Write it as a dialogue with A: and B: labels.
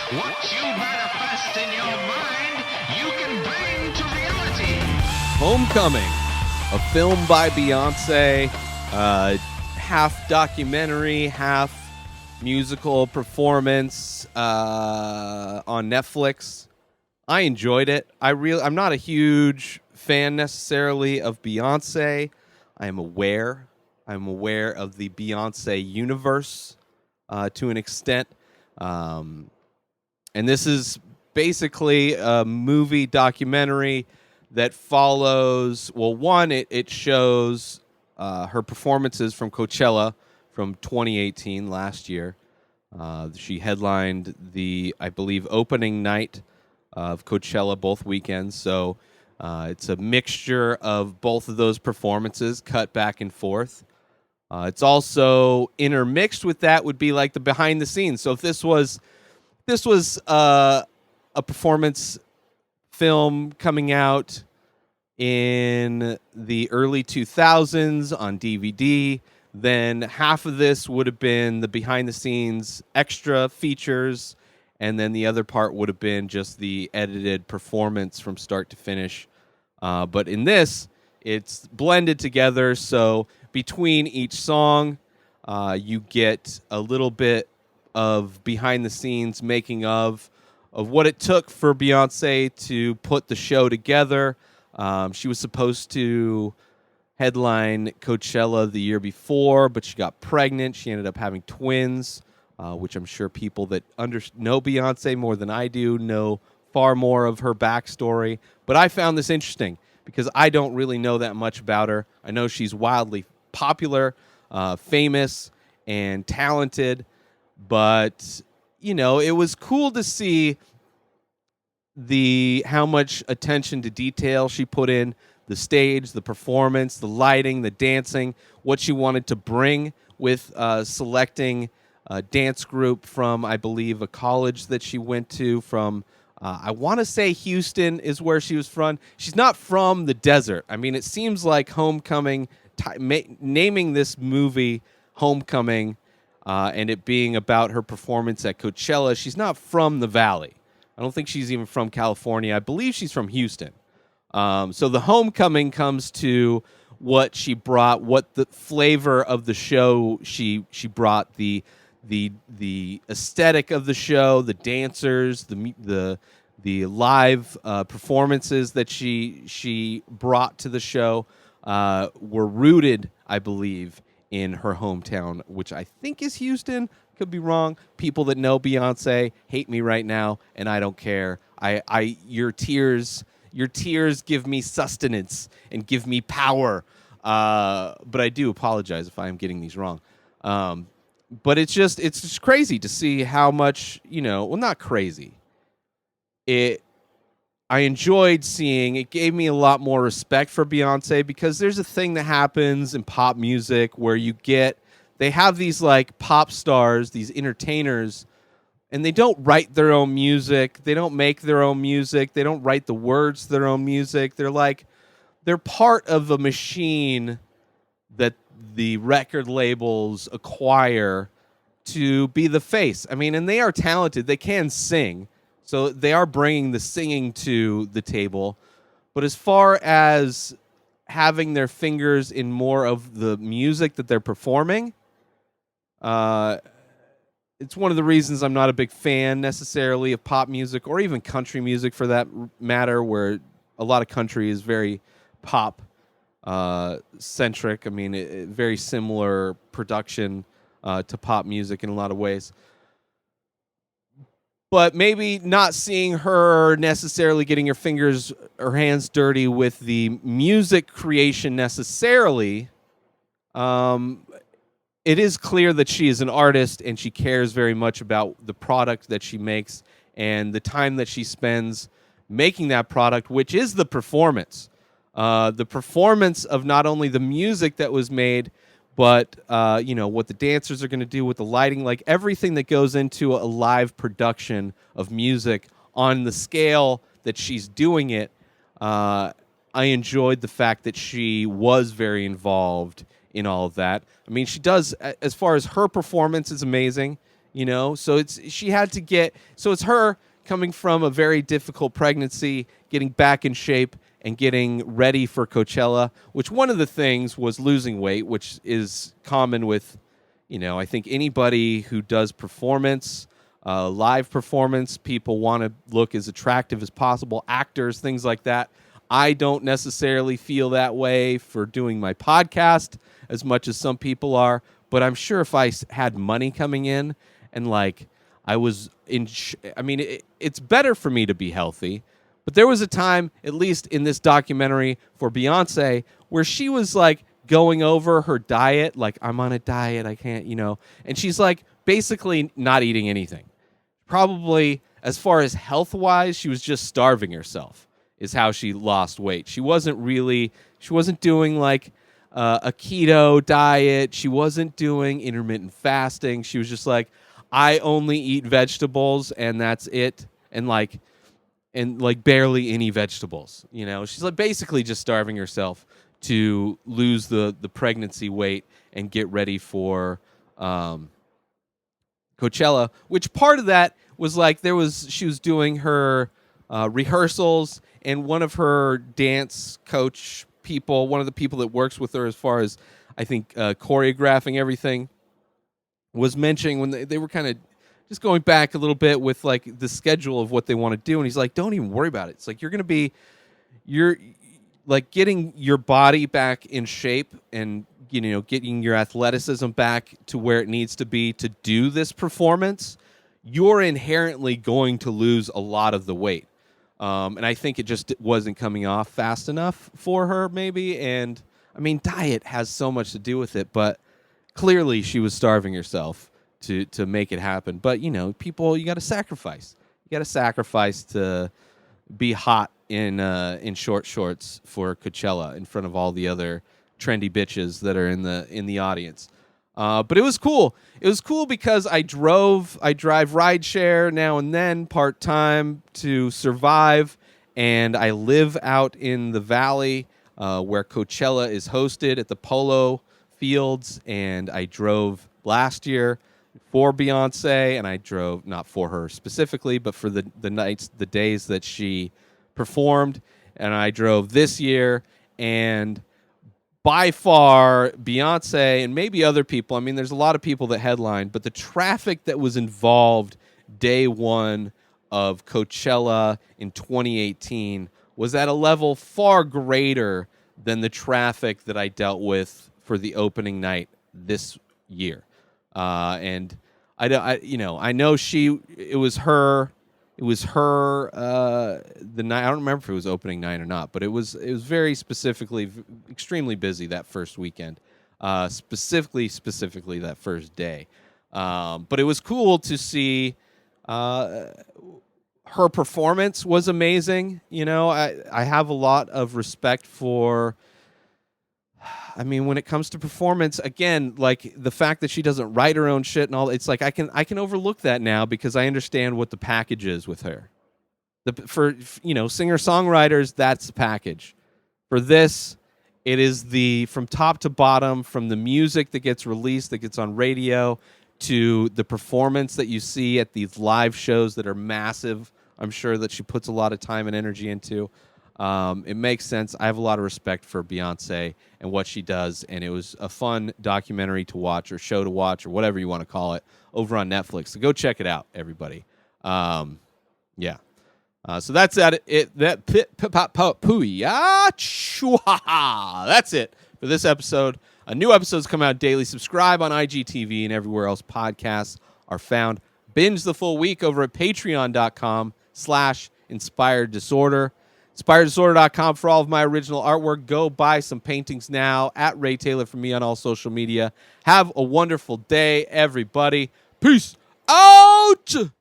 A: What you manifest in your mind, you can bring to reality.
B: Homecoming, a film by Beyonce, half documentary, half musical performance on Netflix. I enjoyed it. I'm not a huge fan necessarily of Beyonce. I'm aware of the Beyonce universe to an extent. And this is basically a movie documentary that follows, well, one, it shows her performances from Coachella from 2018, last year. She headlined the, I believe, opening night of Coachella both weekends. So it's a mixture of both of those performances cut back and forth. It's also intermixed with that would be like the behind the scenes. So if this was a performance film coming out in the early 2000s on DVD, then half of this would have been the behind the scenes extra features, and then the other part would have been just the edited performance from start to finish. But in this, it's blended together, so between each song, you get a little bit of behind the scenes making of what it took for Beyonce to put the show together. She was supposed to headline Coachella the year before, but she got pregnant. She ended up having twins, which I'm sure people that know Beyonce more than I do know far more of her backstory. But I found this interesting because I don't really know that much about her. I know she's wildly popular, famous, and talented. But, you know, it was cool to see how much attention to detail she put in the stage, the performance, the lighting, the dancing, what she wanted to bring with selecting a dance group from, I believe, a college that she went to from, I want to say Houston is where she was from. She's not from the desert. I mean, it seems like Homecoming, naming this movie Homecoming, and it being about her performance at Coachella, she's not from the Valley. I don't think she's even from California. I believe she's from Houston. So the homecoming comes to what she brought, what the flavor of the show she brought, the aesthetic of the show, the dancers, the live performances that she brought to the show were rooted, I believe, in her hometown, which I think is Houston. Could be wrong. People that know Beyonce hate me right now, and I don't care. Your tears give me sustenance and give me power. But I do apologize if I am getting these wrong. But it's just crazy to see how much, well, not crazy. I enjoyed seeing, it gave me a lot more respect for Beyonce because there's a thing that happens in pop music where they have these like pop stars, these entertainers, and they don't write their own music. They don't make their own music. They don't write the words to their own music. They're part of a machine that the record labels acquire to be the face. I mean, and they are talented. They can sing. So they are bringing the singing to the table. But as far as having their fingers in more of the music that they're performing, it's one of the reasons I'm not a big fan necessarily of pop music or even country music for that matter, where a lot of country is very pop centric. I mean, very similar production to pop music in a lot of ways. But maybe not seeing her necessarily getting her hands dirty with the music creation necessarily. It is clear that she is an artist and she cares very much about the product that she makes and the time that she spends making that product, which is the performance. The performance of not only the music that was made, but what the dancers are going to do with the lighting, like everything that goes into a live production of music on the scale that she's doing it. I enjoyed the fact that she was very involved in all of that. I mean, she does, as far as her performance is amazing. So she had to it's her coming from a very difficult pregnancy, getting back in shape and getting ready for Coachella, which one of the things was losing weight, which is common with, I think anybody who does performance, live performance, people want to look as attractive as possible, actors, things like that. I don't necessarily feel that way for doing my podcast as much as some people are, but I'm sure if I had money coming in and I was it's better for me to be healthy. But there was a time, at least in this documentary for Beyonce, where she was going over her diet, I'm on a diet, I can't, and she's basically not eating anything. Probably as far as health-wise, she was just starving herself is how she lost weight. She wasn't doing a keto diet. She wasn't doing intermittent fasting. She was just I only eat vegetables and that's it. And barely any vegetables. She's basically just starving herself to lose the pregnancy weight and get ready for Coachella, which part of that was she was doing her rehearsals, and one of her dance coach people, one of the people that works with her as far as I think choreographing everything, was mentioning when they were kind of just going back a little bit with the schedule of what they want to do, and he's don't even worry about it. It's you're getting your body back in shape and getting your athleticism back to where it needs to be to do this performance. You're inherently going to lose a lot of the weight, and I think it just wasn't coming off fast enough for her, maybe. And diet has so much to do with it, but clearly she was starving herself to make it happen. But people, you got to sacrifice. You got to sacrifice to be hot in short shorts for Coachella in front of all the other trendy bitches that are in the audience. But it was cool. It was cool because I drive rideshare now and then part-time to survive, and I live out in the valley where Coachella is hosted at the Polo Fields, and I drove last year for Beyonce, and I drove not for her specifically, but for the days that she performed, and I drove this year, and by far, Beyonce and maybe other people, there's a lot of people that headlined, but the traffic that was involved day one of Coachella in 2018 was at a level far greater than the traffic that I dealt with for the opening night this year. And I know it was her the night. I don't remember if it was opening night or not, but it was very specifically extremely busy that first weekend, specifically that first day. But it was cool to see. Her performance was amazing. I have a lot of respect for. When it comes to performance, again, the fact that she doesn't write her own shit and all, it's I can overlook that now because I understand what the package is with her. For singer-songwriters, that's the package. For this, it is from top to bottom, from the music that gets released, that gets on radio, to the performance that you see at these live shows that are massive. I'm sure that she puts a lot of time and energy into. It makes sense. I have a lot of respect for Beyonce and what she does, and it was a fun documentary to watch or show to watch or whatever you want to call it over on Netflix. So go check it out, everybody. Yeah. So that's that. That's it for this episode. A new episodes come out daily. Subscribe on IGTV and everywhere else podcasts are found. Binge the full week over at patreon.com/inspireddisorder. InspiredDisorder.com for all of my original artwork. Go buy some paintings now at Ray Taylor for me on all social media. Have a wonderful day, everybody. Peace out!